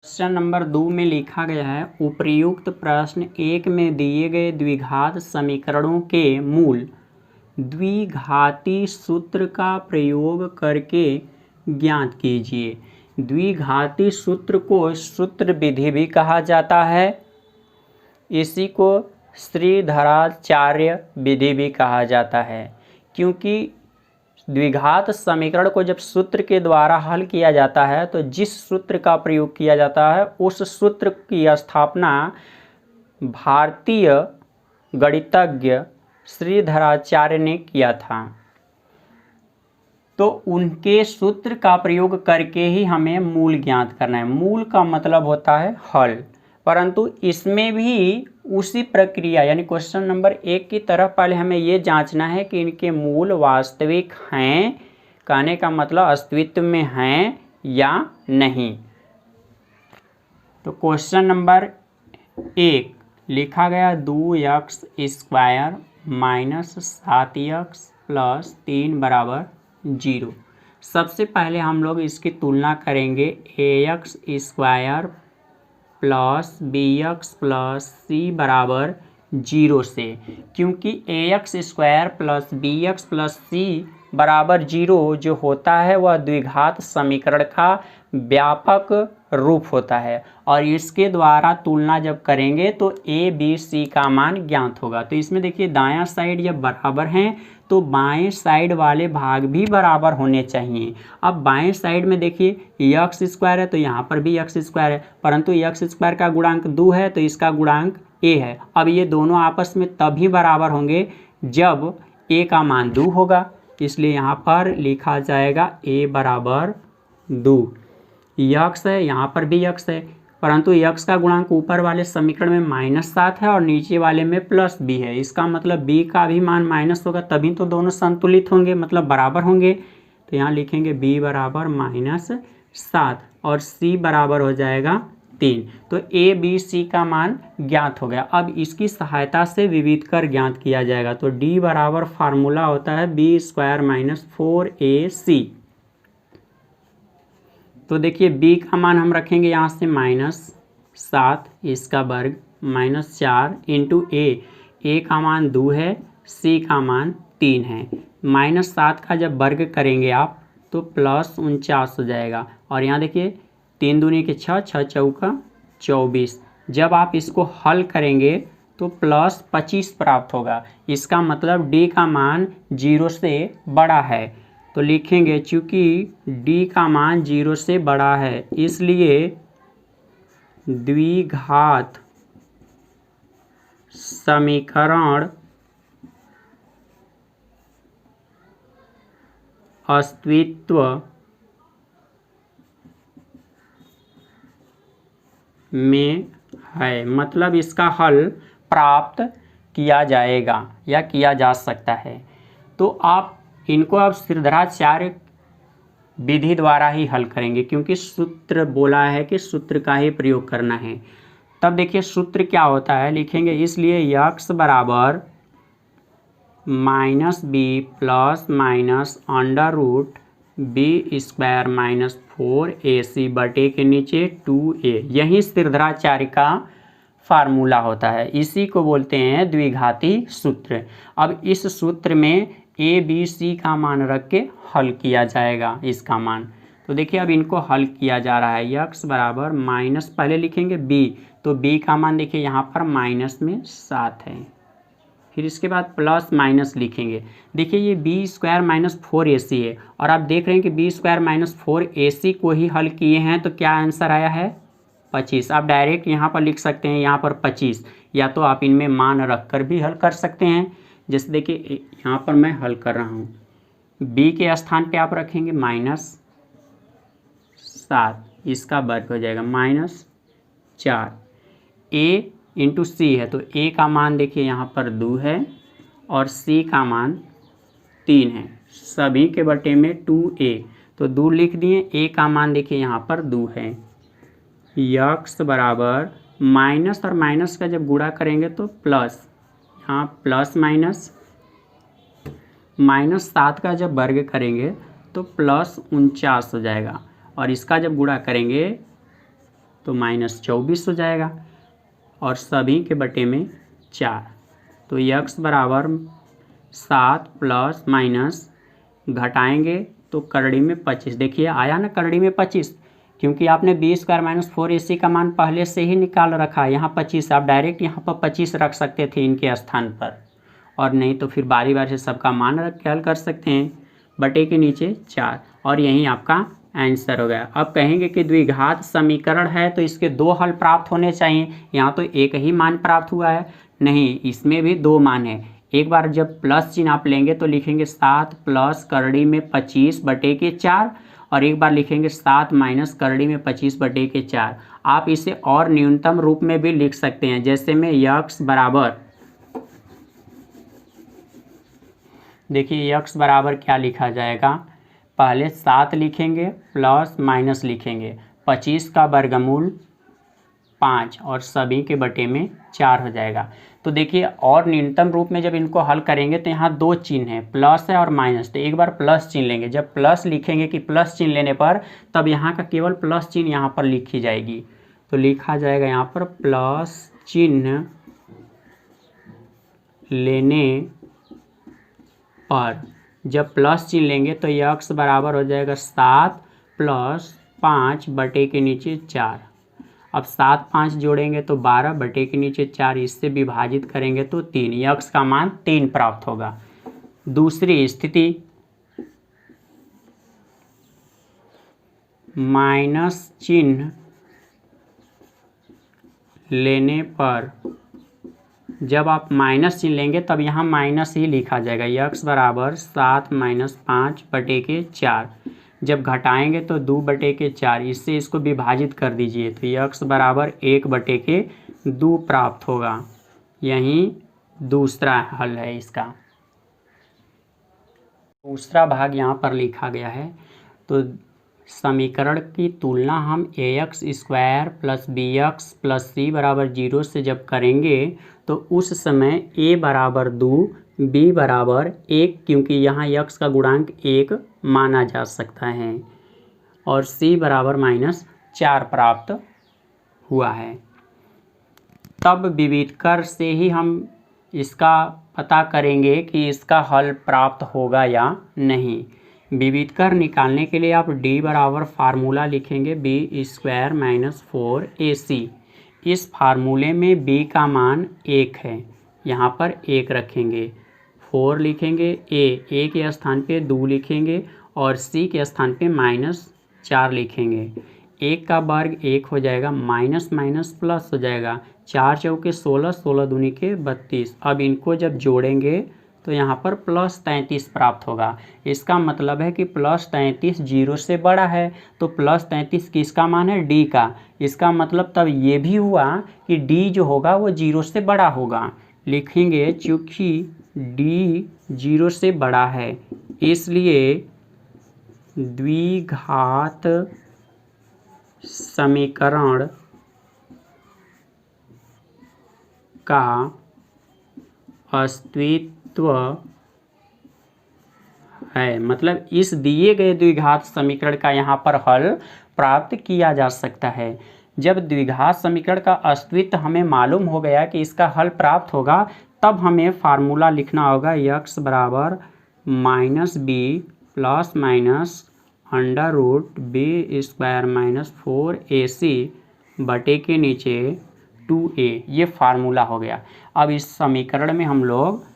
Question number 2 में लिखा गया है उपर्युक्त प्रश्न 1 में दिए गए द्विघात समीकरणों के मूल द्विघाती सूत्र का प्रयोग करके ज्ञात कीजिए। द्विघाती सूत्र को सूत्र विधि भी कहा जाता है, इसी को श्रीधराचार्य विधि भी कहा जाता है, क्योंकि द्विघात समीकरण को जब सूत्र के द्वारा हल किया जाता है तो जिस सूत्र का प्रयोग किया जाता है उस सूत्र की स्थापना भारतीय गणितज्ञ श्रीधराचार्य ने किया था। तो उनके सूत्र का प्रयोग करके ही हमें मूल ज्ञात करना है। मूल का मतलब होता है हल, परंतु इसमें भी उसी प्रक्रिया यानी क्वेश्चन नंबर 1 की तरफ पहले हमें ये जांचना है कि इनके मूल वास्तविक हैं, कहने का मतलब अस्तित्व में हैं या नहीं। तो क्वेश्चन नंबर 1 लिखा गया 2x square minus 7x plus 3 बराबर 0। सबसे पहले हम लोग इसकी तुलना करेंगे ax square plus bx plus c बराबर 0 से, क्योंकि ax square plus bx plus c बराबर 0 जो होता है वह द्विघात समीकरण का व्यापक रूप होता है और इसके द्वारा तुलना जब करेंगे तो a b c का मान ज्ञात होगा। तो इसमें देखिए दायां साइड जब बराबर हैं तो बाएं साइड वाले भाग भी बराबर होने चाहिए। अब बाएं साइड में देखिए एक्स स्क्वायर है तो यहाँ पर भी एक्स स्क्वायर है, परंतु एक्स स्क्वायर का गुणांक 2 है तो इसका गुणांक a है। अब ये दोनों आपस में तभी बराबर होंगे जब a का मान 2 होगा, इसलिए यहाँ पर लिखा जाएगा a बराबर 2। यक्स है, यहाँ पर भी यक्स है, परंतु यक्स का गुणांक ऊपर वाले समीकरण में -7 है और नीचे वाले में +b है। इसका मतलब b का भी मान माइनस होगा, तभी तो दोनों संतुलित होंगे, मतलब बराबर होंगे। तो यहाँ लिखेंगे b बराबर -7 और c बराबर हो जाएगा 3। तो a b c का मान ज्ञात हो गया। अब इसकी सहायता से विविध कर ज्ञात किया जाएगा। तो d बराबर फार्मूला होता है b स्क्वायर माइनस 4ac। तो देखिए b का मान हम रखेंगे यहाँ से -7 इसका वर्ग -4 इंटू a का मान 2 है, c का मान 3 है। -7 का जब वर्ग करेंगे आप तो +49 हो जाएगा और यहाँ देखिए 3 दूनी के 6, 6 चौका 24। जब आप इसको हल करेंगे तो +25 प्राप्त होगा। इसका मतलब d का मान 0 से बड़ा है, तो लिखेंगे चूँकि d का मान 0 से बड़ा है इसलिए द्विघात समीकरण अस्तित्व में है, मतलब इसका हल प्राप्त किया जाएगा या किया जा सकता है। तो आप इनको अब श्रीधराचार्य विधि द्वारा ही हल करेंगे, क्योंकि सूत्र बोला है कि सूत्र का ही प्रयोग करना है। तब देखिए सूत्र क्या होता है, लिखेंगे इसलिए x बराबर -b plus minus √b square minus 4ac बटे के नीचे 2a, यही श्रीधराचार्य का फार्मूला होता है। इसी को बोलते हैं द्विघाती सूत्र। अब इस सूत्र में a b c का मान रख के हल किया जाएगा इसका मान। तो देखिए अब इनको हल किया जा रहा है। x बराबर माइनस पहले लिखेंगे b, तो b का मान देखिए यहाँ पर -7 है, फिर इसके बाद प्लस माइनस लिखेंगे। देखिए ये b स्क्वायर माइनस 4ac है और आप देख रहे हैं कि b स्क्वायर माइनस 4ac को ही हल किए हैं तो क्या आंसर आया है 25। आप डायरेक्ट यहाँ पर लिख सकते हैं यहाँ पर 25, या तो आप इनमें मान रख कर भी हल कर सकते हैं। जैसे देखिए यहाँ पर मैं हल कर रहा हूँ, b के स्थान पे आप रखेंगे -7, इसका वर्ग हो जाएगा -4। a इंटू सी है तो a का मान देखिए यहाँ पर 2 है और c का मान 3 है, सभी के बटे में 2a, तो 2 लिख दिए। a का मान देखिए यहाँ पर 2 है। x बराबर माइनस और माइनस का जब गुणा करेंगे तो प्लस, यहाँ प्लस -7 का जब वर्ग करेंगे तो +49 हो जाएगा और इसका जब गुणा करेंगे तो -24 हो जाएगा और सभी के बटे में 4। तो x बराबर 7 प्लस माइनस घटाएंगे तो करड़ी में 25। देखिए आया ना करड़ी में 25, क्योंकि आपने b² - 4ac का मान पहले से ही निकाल रखा है। यहाँ 25, आप डायरेक्ट यहाँ पर 25 रख सकते थे इनके स्थान पर, और नहीं तो फिर बारी बारी से सबका मान रख के हल कर सकते हैं। बटे के नीचे 4 और यही आपका आंसर हो गया। अब कहेंगे कि द्विघात समीकरण है तो इसके 2 हल प्राप्त होने चाहिए। यहाँ तो एक ही मान प्राप्त हुआ है, नहीं इसमें भी 2 मान है। एक बार जब प्लस चिन्ह आप लेंगे तो लिखेंगे 7 प्लस करड़ी में 25 बटे के 4, और एक बार लिखेंगे 7 माइनस करड़ी में 25 बटे के 4। आप इसे और न्यूनतम रूप में भी लिख सकते हैं, जैसे में x बराबर, देखिए x बराबर क्या लिखा जाएगा, पहले 7 लिखेंगे प्लस माइनस लिखेंगे 25 का वर्गमूल 5 और सभी के बटे में 4 हो जाएगा। तो देखिए और न्यूनतम रूप में जब इनको हल करेंगे तो यहाँ 2 चिन्ह है, प्लस है और माइनस। तो एक बार प्लस चिन्ह लेंगे, जब प्लस लिखेंगे कि प्लस चिन्ह लेने पर तब यहाँ का केवल प्लस चिन्ह यहाँ पर लिखी जाएगी। तो लिखा जाएगा यहाँ पर प्लस चिन्ह लेने पर, जब प्लस चिन्ह लेंगे तो x बराबर हो जाएगा 7 प्लस 5 बटे के नीचे 4। अब 7 5 जोड़ेंगे तो 12 बटे के नीचे 4, इससे विभाजित करेंगे तो 3, x का मान 3 प्राप्त होगा। दूसरी स्थिति माइनस चिन्ह लेने पर, जब आप माइनस चिन्ह लेंगे तब यहाँ माइनस ही लिखा जाएगा। x बराबर 7 माइनस 5 बटे के 4, जब घटाएंगे तो 2 बटे के 4, इससे इसको विभाजित कर दीजिए तो x बराबर 1 बटे के 2 प्राप्त होगा। यही दूसरा हल है इसका। दूसरा भाग यहाँ पर लिखा गया है। तो समीकरण की तुलना हम ax² plus bx plus c बराबर 0 से जब करेंगे तो उस समय a बराबर 2, b बराबर 1, क्योंकि यहाँ x का गुणांक 1 माना जा सकता है, और c बराबर -4 प्राप्त हुआ है। तब विविधकर से ही हम इसका पता करेंगे कि इसका हल प्राप्त होगा या नहीं। विविधकर निकालने के लिए आप d बराबर फार्मूला लिखेंगे b² - 4ac। इस फार्मूले में b का मान 1 है, यहाँ पर 1 रखेंगे, 4 लिखेंगे, a के स्थान पे 2 लिखेंगे और c के स्थान पे -4 लिखेंगे। 1 का वर्ग 1 हो जाएगा, माइनस माइनस प्लस हो जाएगा, 4 चौके 16, 16 दूनी के 32। अब इनको जब जोड़ेंगे तो यहाँ पर +33 प्राप्त होगा। इसका मतलब है कि +33 0 से बड़ा है, तो +33 किसका मान है, d का। इसका मतलब तब ये भी हुआ कि d जो होगा वो 0 से बड़ा होगा। लिखेंगे चूँकि d 0 से बड़ा है इसलिए द्विघात समीकरण का अस्तित्व है, मतलब इस दिए गए द्विघात समीकरण का यहाँ पर हल प्राप्त किया जा सकता है। जब द्विघात समीकरण का अस्तित्व हमें मालूम हो गया कि इसका हल प्राप्त होगा, तब हमें फार्मूला लिखना होगा x बराबर -b plus minus √b² - 4ac बटे के नीचे 2a। ये फार्मूला हो गया। अब इस समीकरण में हम लोग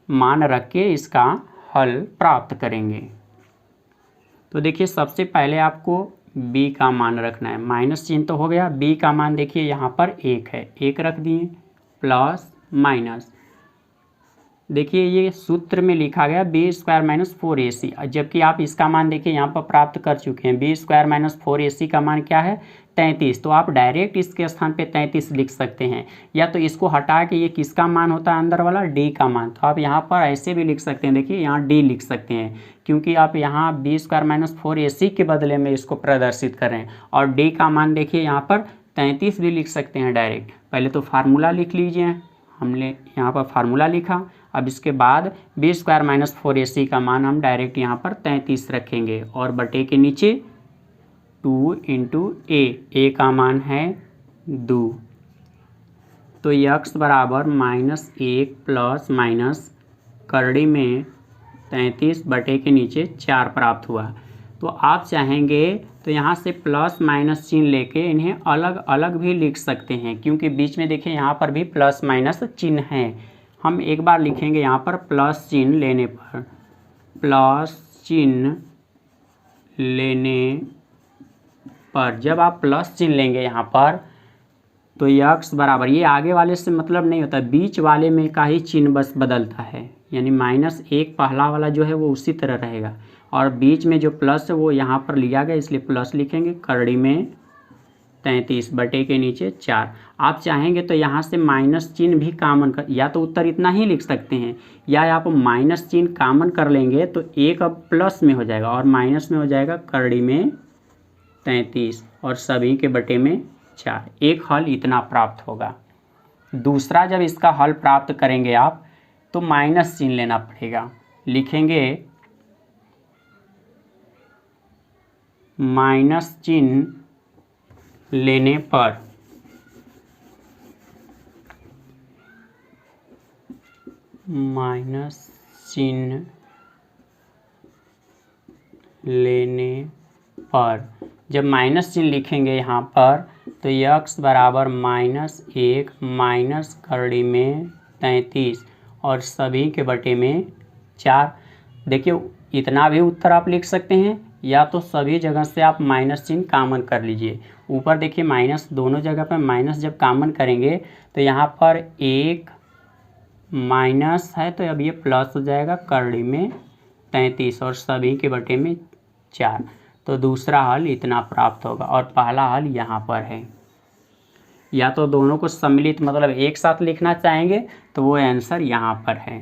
मान रख के इसका हल प्राप्त करेंगे। तो देखिए सबसे पहले आपको b का मान रखना है, माइनस चिन्ह तो हो गया। b का मान देखिए यहाँ पर 1 है, 1 रख दिए, प्लस माइनस, देखिए ये सूत्र में लिखा गया b² - 4ac, जबकि आप इसका मान देखिए यहाँ पर प्राप्त कर चुके हैं। b² - 4ac का मान क्या है, 33। तो आप डायरेक्ट इसके स्थान पे 33 लिख सकते हैं, या तो इसको हटा के ये किसका मान होता है अंदर वाला, d का मान। तो आप यहाँ पर ऐसे भी लिख सकते हैं, देखिए यहाँ d लिख सकते हैं, क्योंकि आप यहाँ b² - 4ac के बदले में इसको प्रदर्शित कर रहे हैं। और d का मान देखिए यहाँ पर 33 भी लिख सकते हैं डायरेक्ट। पहले तो फार्मूला लिख लीजिए, हमने यहाँ पर फार्मूला लिखा। अब इसके बाद b² - 4ac का मान हम डायरेक्ट यहाँ पर 33 रखेंगे और बटे के नीचे 2 इंटू ए का मान है 2, तो यक्स बराबर -1 प्लस माइनस करड़ी में 33 बटे के नीचे 4 प्राप्त हुआ। तो आप चाहेंगे तो यहाँ से प्लस माइनस चिन्ह लेके इन्हें अलग अलग भी लिख सकते हैं, क्योंकि बीच में देखिए यहाँ पर भी प्लस माइनस चिन्ह है। हम एक बार लिखेंगे यहाँ पर प्लस चिन्ह लेने पर, प्लस चिन्ह लेने पर जब आप प्लस चिन्ह लेंगे यहाँ पर तो यक्स बराबर, ये आगे वाले से मतलब नहीं होता, बीच वाले में का ही चिन्ह बस बदलता है, यानी -1 पहला वाला जो है वो उसी तरह रहेगा और बीच में जो प्लस है वो यहाँ पर लिया गया इसलिए प्लस लिखेंगे। करड़ी में 33 बटे के नीचे 4। आप चाहेंगे तो यहाँ से माइनस चिन्ह भी कॉमन कर, या तो उत्तर इतना ही लिख सकते हैं, या आप माइनस चिन्ह कॉमन कर लेंगे तो 1 अब प्लस में हो जाएगा और माइनस में हो जाएगा करड़ी में 33 और सभी के बटे में 4। एक हल इतना प्राप्त होगा। दूसरा, जब इसका हल प्राप्त करेंगे आप तो माइनस चिन्ह लेना पड़ेगा। लिखेंगे माइनस चिन्ह लेने पर माइनस चिन्ह लेने पर जब माइनस चिन्ह लिखेंगे यहाँ पर तो यक्स बराबर -1 माइनस करड़ी में 33 और सभी के बटे में 4। देखिए इतना भी उत्तर आप लिख सकते हैं, या तो सभी जगह से आप माइनस चिन्ह कॉमन कर लीजिए। ऊपर देखिए माइनस, दोनों जगह पर माइनस जब कॉमन करेंगे तो यहाँ पर 1 माइनस है तो अब ये प्लस हो जाएगा करड़ी में 33 और सभी के बटे में 4। तो दूसरा हल इतना प्राप्त होगा और पहला हल यहाँ पर है। या तो दोनों को सम्मिलित मतलब एक साथ लिखना चाहेंगे तो वो आंसर यहाँ पर है।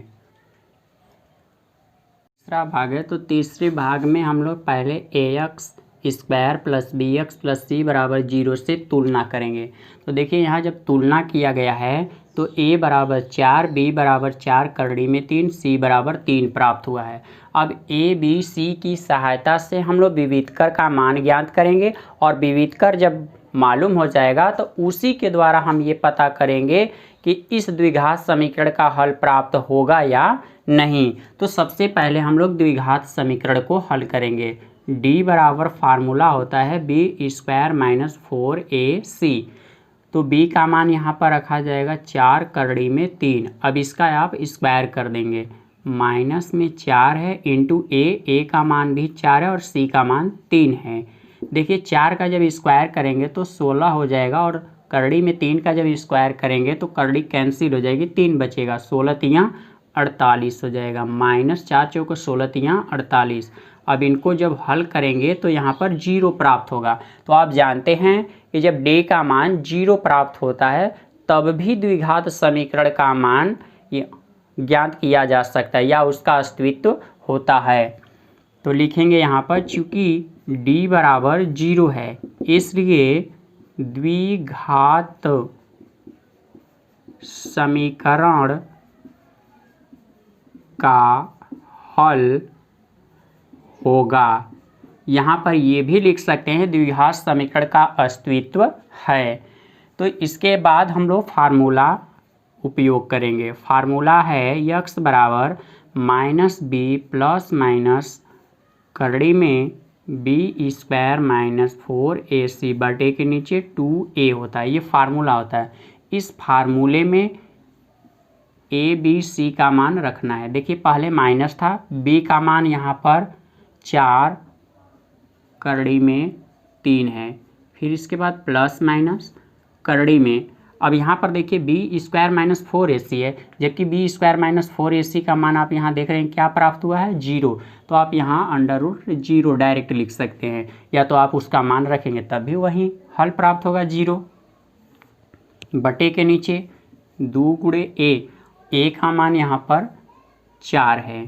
तीसरा भाग है, तो तीसरे भाग में हम लोग पहले ax square plus bx plus c बराबर 0 से तुलना करेंगे। तो देखिए यहाँ जब तुलना किया गया है तो a बराबर 4, b बराबर 4 करड़ी में 3, c बराबर 3 प्राप्त हुआ है। अब a b c की सहायता से हम लोग विविधकर का मान ज्ञात करेंगे और विविधकर जब मालूम हो जाएगा तो उसी के द्वारा हम ये पता करेंगे कि इस द्विघात समीकरण का हल प्राप्त होगा या नहीं। तो सबसे पहले हम लोग द्विघात समीकरण को हल करेंगे। d बराबर फार्मूला होता है b स्क्वायर माइनस 4ac। तो b का मान यहाँ पर रखा जाएगा 4 करड़ी में 3। अब इसका आप स्क्वायर कर देंगे, माइनस में 4 है इंटू a का मान भी 4 है और c का मान 3 है। देखिए 4 का जब स्क्वायर करेंगे तो 16 हो जाएगा और करड़ी में 3 का जब स्क्वायर करेंगे तो करड़ी कैंसिल हो जाएगी, 3 बचेगा, 16 तियाँ 48 हो जाएगा, माइनस 4 चौको 16 तियाँ 48। अब इनको जब हल करेंगे तो यहाँ पर 0 प्राप्त होगा। तो आप जानते हैं कि जब d का मान 0 प्राप्त होता है तब भी द्विघात समीकरण का मान ज्ञात किया जा सकता है या उसका अस्तित्व होता है। तो लिखेंगे यहाँ पर चूँकि d बराबर 0 है इसलिए द्विघात समीकरण का हल होगा। यहाँ पर ये भी लिख सकते हैं द्विघात समीकरण का अस्तित्व है। तो इसके बाद हम लोग फार्मूला उपयोग करेंगे। फार्मूला है यक्स बराबर -b प्लस माइनस करड़ी में b स्क्वायर माइनस 4ac बटे के नीचे 2a होता है। ये फार्मूला होता है। इस फार्मूले में a b c का मान रखना है। देखिए पहले माइनस था, b का मान यहाँ पर 4 करड़ी में 3 है, फिर इसके बाद प्लस माइनस करड़ी में, अब यहाँ पर देखिए b स्क्वायर माइनस 4ac है, जबकि b स्क्वायर माइनस 4ac का मान आप यहाँ देख रहे हैं क्या प्राप्त हुआ है 0। तो आप यहाँ √0 डायरेक्ट लिख सकते हैं, या तो आप उसका मान रखेंगे तब भी वही हल प्राप्त होगा 0 बटे के नीचे 2 गुणे a का मान यहाँ पर 4 है।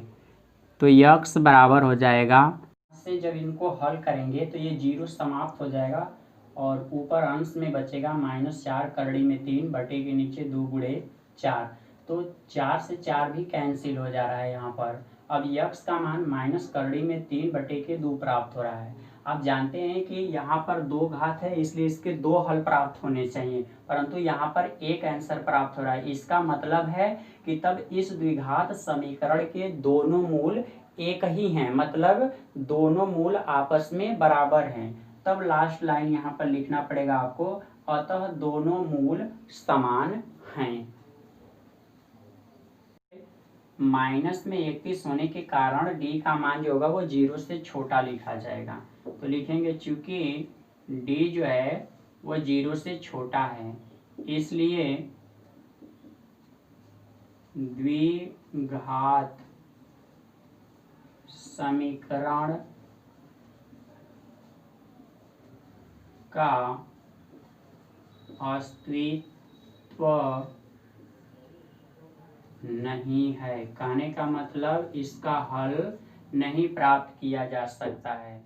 तो यक्स बराबर हो जाएगा, से जब इनको हल करेंगे तो ये 0 समाप्त हो जाएगा और ऊपर अंश में बचेगा -4 करड़ी में 3 बटे के नीचे 2 गुणे 4। तो 4 से 4 भी कैंसिल हो जा रहा है यहाँ पर। अब यक्स का मान माइनस करड़ी में 3 बटे के 2 प्राप्त हो रहा है। आप जानते हैं कि यहाँ पर 2 घात है, इसलिए इसके 2 हल प्राप्त होने चाहिए, परंतु यहाँ पर एक आंसर प्राप्त हो रहा है। इसका मतलब है कि तब इस द्विघात समीकरण के दोनों मूल एक ही हैं, मतलब दोनों मूल आपस में बराबर हैं। तब लास्ट लाइन यहाँ पर लिखना पड़ेगा आपको, अतः दोनों मूल समान हैं। माइनस में 31 होने के कारण डी का मान जो होगा वो 0 से छोटा लिखा जाएगा। तो लिखेंगे चूंकि डी जो है वो 0 से छोटा है, इसलिए द्विघात समीकरण का अस्तित्व नहीं है। कहने का मतलब इसका हल नहीं प्राप्त किया जा सकता है।